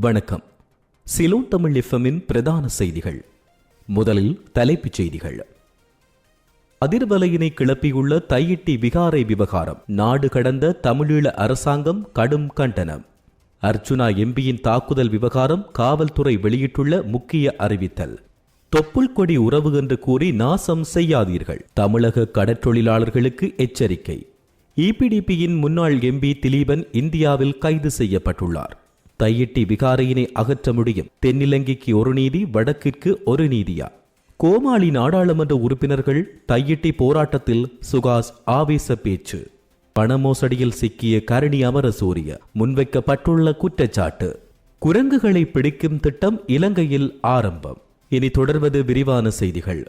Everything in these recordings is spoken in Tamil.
வணக்கம். சிலோன் தமிழ் எஃப்எம்மின் பிரதான செய்திகள். முதலில் தலைப்புச் செய்திகள். அதிர்வலையினை கிளப்பியுள்ள தையிட்டி விகாரை விவகாரம். நாடு கடந்த தமிழீழ அரசாங்கம் கடும் கண்டனம். அர்ச்சுனா எம்பியின் தாக்குதல் விவகாரம் காவல்துறை வெளியிட்டுள்ள முக்கிய அறிவித்தல். தொப்புள் கொடி உறவு என்று கூறி நாசம் செய்யாதீர்கள், தமிழக கடற்றொழிலாளர்களுக்கு எச்சரிக்கை. இபிடிபியின் முன்னாள் எம்பி திலீபன் இந்தியாவில் கைது செய்யப்பட்டுள்ளார். தையிட்டி விகாரையினை அகற்ற முடியும், தென்னிலங்கைக்கு ஒரு நீதி, வடக்கிற்கு ஒரு நீதியா? கோமாளி நாடாளுமன்ற உறுப்பினர்கள் தையிட்டி போராட்டத்தில் சுகாஸ் ஆவேச பேச்சு. பணமோசடியில் சிக்கிய கரணி அமரசூரிய முன்வைக்கப்பட்டுள்ள குற்றச்சாட்டு. குரங்குகளை பிடிக்கும் திட்டம் இலங்கையில் ஆரம்பம். இனி தொடர்வது விரிவான செய்திகள்.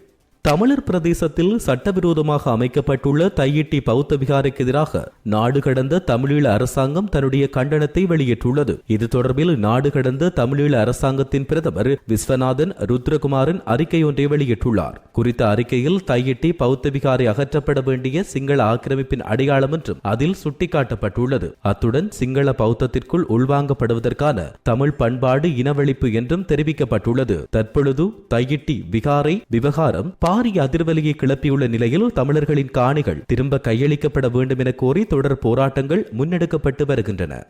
தமிழர் பிரதேசத்தில் சட்டவிரோதமாக அமைக்கப்பட்டுள்ள தையிட்டி பௌத்த விகாரைக்கு எதிராக நாடு கடந்த தமிழீழ அரசாங்கம் தன்னுடைய கண்டனத்தை வெளியிட்டுள்ளது. இது தொடர்பில் நாடு கடந்த தமிழீழ அரசாங்கத்தின் பிரதமர் விஸ்வநாதன் ருத்ரகுமாரன் அறிக்கை ஒன்றை வெளியிட்டுள்ளார். குறித்த அறிக்கையில் தையிட்டி பௌத்த விகாரை அகற்றப்பட வேண்டிய சிங்கள ஆக்கிரமிப்பின் அடையாளம் என்றும் அதில் சுட்டிக்காட்டப்பட்டுள்ளது. அத்துடன் சிங்கள பௌத்தத்திற்குள் உள்வாங்கப்படுவதற்கான தமிழ் பண்பாடு இனவழிப்பு என்றும் தெரிவிக்கப்பட்டுள்ளது. தற்பொழுது தையிட்டி விகாரை விவகாரம் பாரிய அதிர்வலையை கிளப்பியுள்ள நிலையில் தமிழர்களின் காணிகள் திரும்ப கையளிக்கப்பட வேண்டும் என கோரி தொடர் போராட்டங்கள் முன்னெடுக்கப்பட்டு வருகின்றன.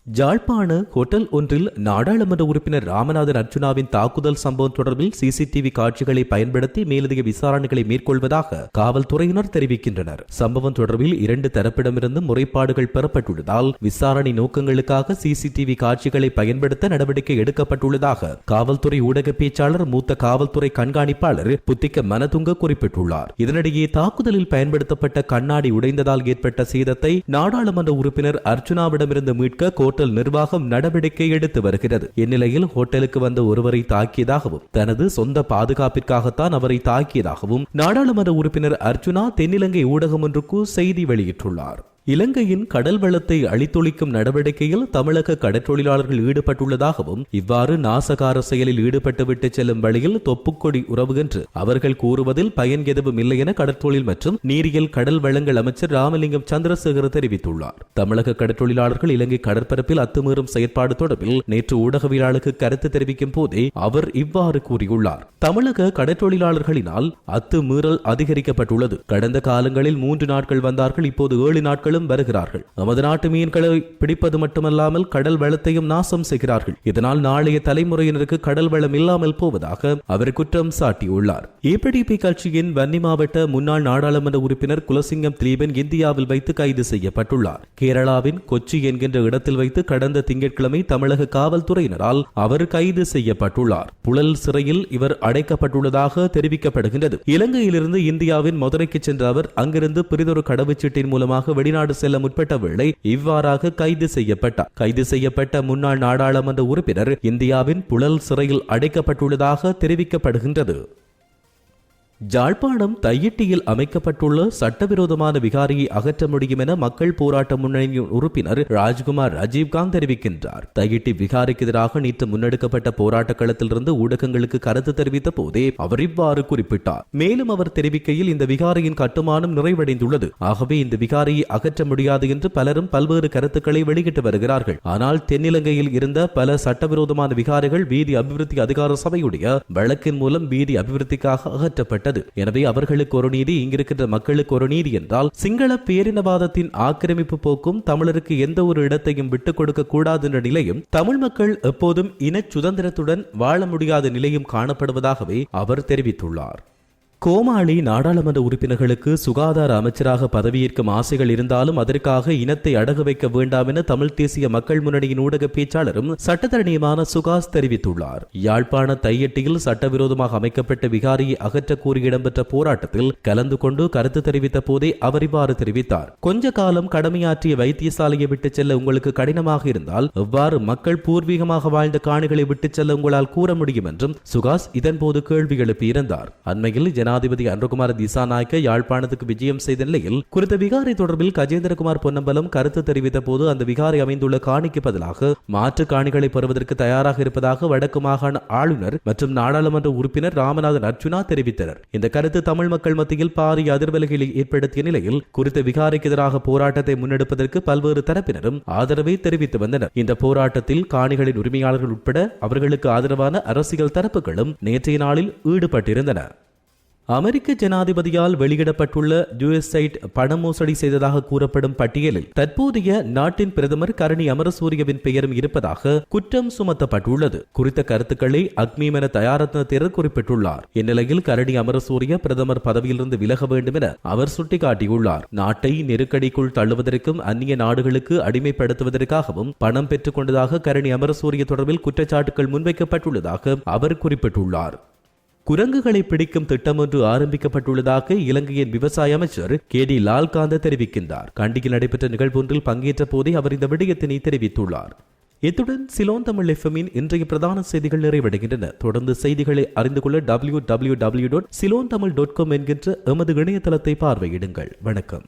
ஜாழ்ப்பாண ஹோட்டல் ஒன்றில் நாடாளுமன்ற உறுப்பினர் ராமநாதன் அர்ச்சுனாவின் தாக்குதல் சம்பவம் தொடர்பில் சிசிடிவி காட்சிகளை பயன்படுத்தி மேலதிக விசாரணைகளை மேற்கொள்வதாக காவல்துறையினர் தெரிவிக்கின்றனர். சம்பவம் தொடர்பில் 2 தரப்பிடமிருந்து முறைப்பாடுகள் பெறப்பட்டுள்ளதால் விசாரணை நோக்கங்களுக்காக சிசிடிவி காட்சிகளை பயன்படுத்த நடவடிக்கை எடுக்கப்பட்டுள்ளதாக காவல்துறை ஊடக பேச்சாளர் மூத்த காவல்துறை கண்காணிப்பாளர் புத்திக்க மனதுங்க குறிப்பிட்டுள்ளார். இதனிடையே தாக்குதலில் பயன்படுத்தப்பட்ட கண்ணாடி உடைந்ததால் ஏற்பட்ட சேதத்தை நாடாளுமன்ற உறுப்பினர் அர்ச்சுனாவிடமிருந்து மீட்க ஹோட்டல் நிர்வாகம் நடவடிக்கை எடுத்து வருகிறது. இந்நிலையில் ஹோட்டலுக்கு வந்த ஒருவரை தாக்கியதாகவும் தனது சொந்த பாதுகாப்பிற்காகத்தான் அவரை தாக்கியதாகவும் நாடாளுமன்ற உறுப்பினர் அர்ச்சுனா தென்னிலங்கை ஊடகம் ஒன்றுக்கு செய்தி வெளியிட்டுள்ளார். இலங்கையின் கடல் வளத்தை அழித்தொழிக்கும் நடவடிக்கையில் தமிழக கடற்றொழிலாளர்கள் ஈடுபட்டுள்ளதாகவும் இவ்வாறு நாசகார செயலில் ஈடுபட்டுவிட்டு செல்லும் வழியில் தொப்புக்கொடி உறவு என்று அவர்கள் கூறுவதில் பயன் எதுவும் இல்லை என கடற்றொழில் மற்றும் நீரியல் கடல் வளங்கள் அமைச்சர் ராமலிங்கம் சந்திரசேகர் தெரிவித்துள்ளார். தமிழக கடற்றொழிலாளர்கள் இலங்கை கடற்பரப்பில் அத்துமீறும் செயற்பாடு தொடர்பில் நேற்று ஊடகவியலாளருக்கு கருத்து தெரிவிக்கும் போதே அவர் இவ்வாறு கூறியுள்ளார். தமிழக கடற்றொழிலாளர்களினால் அத்துமீறல் அதிகரிக்கப்பட்டுள்ளது. கடந்த காலங்களில் 3 நாட்கள் வந்தார்கள், இப்போது 7 நாட்கள் வருகிறார்கள். நமது நாட்டு மீன்களை பிடிப்பது மட்டுமல்லாமல் கடல் வளத்தையும் நாசம் செய்கிறார்கள். இதனால் நாளைய தலைமுறையினருக்கு கடல் வளம் இல்லாமல் போவதாக அவர் குற்றம் சாட்டியுள்ளார். ஏபிடிபி கட்சியின் வன்னி மாவட்ட முன்னாள் நாடாளுமன்ற உறுப்பினர் குலசிங்கம் திலீபன் இந்தியாவில் வைத்து கைது செய்யப்பட்டுள்ளார். கேரளாவின் கொச்சி என்கின்ற இடத்தில் வைத்து கடந்த திங்கட்கிழமை தமிழக காவல்துறையினரால் அவர் கைது செய்யப்பட்டுள்ளார். புழல் சிறையில் இவர் அடைக்கப்பட்டுள்ளதாக தெரிவிக்கப்படுகின்றது. இலங்கையிலிருந்து இந்தியாவின் மதுரைக்கு சென்ற அவர் அங்கிருந்து பிரிதொரு கடவுச்சீட்டின் மூலமாக வெளிநாடு செல்ல முற்பட்ட வேளை இவ்வாறாக கைது செய்யப்பட்டார். கைது செய்யப்பட்ட முன்னாள் நாடாளுமன்ற உறுப்பினர் இந்தியாவின் புழல் சிறையில் அடைக்கப்பட்டுள்ளதாக தெரிவிக்கப்படுகின்றது. ஜாழ்ப்பாணம் தையிட்டியில் அமைக்கப்பட்டுள்ள சட்டவிரோதமான விகாரியை அகற்ற முடியும் என மக்கள் போராட்ட முன்னணியின் உறுப்பினர் ராஜ்குமார் ராஜீவ்காந்த் தெரிவிக்கின்றார். தையிட்டி விகாரிக்கு எதிராக நேற்று முன்னெடுக்கப்பட்ட போராட்ட களத்திலிருந்து ஊடகங்களுக்கு கருத்து தெரிவித்த போதே அவர் இவ்வாறு குறிப்பிட்டார். மேலும் அவர் தெரிவிக்கையில் இந்த விகாரியின் கட்டுமானம் நிறைவடைந்துள்ளது, ஆகவே இந்த விகாரியை அகற்ற முடியாது என்று பலரும் பல்வேறு கருத்துக்களை வெளியிட்டு வருகிறார்கள். ஆனால் தென்னிலங்கையில் இருந்த பல சட்டவிரோதமான விகாரிகள் வீதி அபிவிருத்தி அதிகார சபையுடைய வழக்கின் மூலம் வீதி அபிவிருத்திக்காக அகற்றப்பட்டது. எனவே அவர்களுக்கு ஒரு நீதி, இங்கிருக்கின்ற மக்களுக்கு ஒரு நீதி என்றால் சிங்கள பேரினவாதத்தின் ஆக்கிரமிப்பு போக்கும் தமிழருக்கு எந்த ஒரு இடத்தையும் விட்டுக் கொடுக்க கூடாது என்ற நிலையும் தமிழ் மக்கள் எப்போதும் இன சுதந்திரத்துடன் வாழ முடியாத நிலையும் காணப்படுவதாகவே அவர் தெரிவித்துள்ளார். கோமாளி நாடாளுமன்ற உறுப்பினர்களுக்கு சுகாதார அமைச்சராக பதவியேற்கும் ஆசைகள் இருந்தாலும் அதற்காக இனத்தை அடகு வைக்க வேண்டாம் என தமிழ் தேசிய மக்கள் முன்னணியின் ஊடக பேச்சாளரும் சட்டத்தரணியுமான சுகாஸ் தெரிவித்துள்ளார். யாழ்ப்பாண தையிட்டியில் சட்டவிரோதமாக அமைக்கப்பட்ட விகாரியை அகற்ற கோரி இடம்பெற்ற போராட்டத்தில் கலந்து கொண்டு கருத்து தெரிவித்த போதே அவர் இவ்வாறு தெரிவித்தார். கொஞ்ச காலம் கடமையாற்றிய வைத்தியசாலையை விட்டு செல்ல உங்களுக்கு கடினமாக இருந்தால் எவ்வாறு மக்கள் பூர்வீகமாக வாழ்ந்த காணிகளை விட்டு செல்ல உங்களால் கூற முடியும் என்றும் சுகாஸ் இதன்போது கேள்வி எழுப்பியிருந்தார். அண்மையில் ஜனாதிபதி அனுரகுமார திசாநாயக்க யாழ்ப்பாணத்துக்கு விஜயம் செய்த நிலையில் குறித்த விகாரை தொடர்பில் கஜேந்திரகுமார் பொன்னம்பலம் கருத்து தெரிவித்த போது அந்த விகாரை அமைந்துள்ள காணிக்கு பதிலாக மாற்று காணிகளை பெறுவதற்கு தயாராக இருப்பதாக வடக்கு மாகாண ஆளுநர் மற்றும் நாடாளுமன்ற உறுப்பினர் ராமநாதன் அர்ச்சுனா தெரிவித்தனர். இந்த கருத்து தமிழ் மக்கள் மத்தியில் பாரிய அதிர்வலைகளை ஏற்படுத்திய நிலையில் குறித்த விகாரைக்கு எதிராக போராட்டத்தை முன்னெடுப்பதற்கு பல்வேறு தரப்பினரும் ஆதரவை தெரிவித்து வந்தனர். இந்த போராட்டத்தில் காணிகளின் உரிமையாளர்கள் உட்பட அவர்களுக்கு ஆதரவான அரசியல் தரப்புகளும் நேற்றைய நாளில் ஈடுபட்டிருந்தன. அமெரிக்க ஜனாதிபதியால் வெளியிடப்பட்டுள்ள யுஎஸ்ஐட் பண மோசடி செய்ததாக கூறப்படும் பட்டியலில் தற்போதைய நாட்டின் பிரதமர் கரணி அமரசூரியவின் பெயரும் இருப்பதாக குற்றம் சுமத்தப்பட்டுள்ளது. குறித்த கருத்துக்களை அக்மீமென தயாரத்ன தேரர் குறிப்பிட்டுள்ளார். இந்நிலையில் கரணி அமரசூரிய பிரதமர் பதவியிலிருந்து விலக வேண்டும் என அவர் சுட்டிக்காட்டியுள்ளார். நாட்டை நெருக்கடிக்குள் தள்ளுவதற்கும் அந்நிய நாடுகளுக்கு அடிமைப்படுத்துவதற்காகவும் பணம் பெற்றுக் கொண்டதாக கரணி அமரசூரிய தொடர்பில் குற்றச்சாட்டுகள் முன்வைக்கப்பட்டுள்ளதாக அவர் குறிப்பிட்டுள்ளார். குரங்குகளை பிடிக்கும் திட்டம் ஒன்று ஆரம்பிக்கப்பட்டுள்ளதாக இலங்கையின் விவசாய அமைச்சர் கே.டி. லால்காந்த தெரிவிக்கின்றார். கண்டியில் நடைபெற்ற நிகழ்வொன்றில் பங்கேற்ற போதே அவர் இந்த விடயத்தினை தெரிவித்துள்ளார். இத்துடன் சிலோன் தமிழ் எஃப்எம்மின் இன்றைய பிரதான செய்திகள் நிறைவடைகின்றன. தொடர்ந்து செய்திகளை அறிந்து கொள்ள www.ceylontamil.com என்கின்ற எமது இணையதளத்தை பார்வையிடுங்கள். வணக்கம்.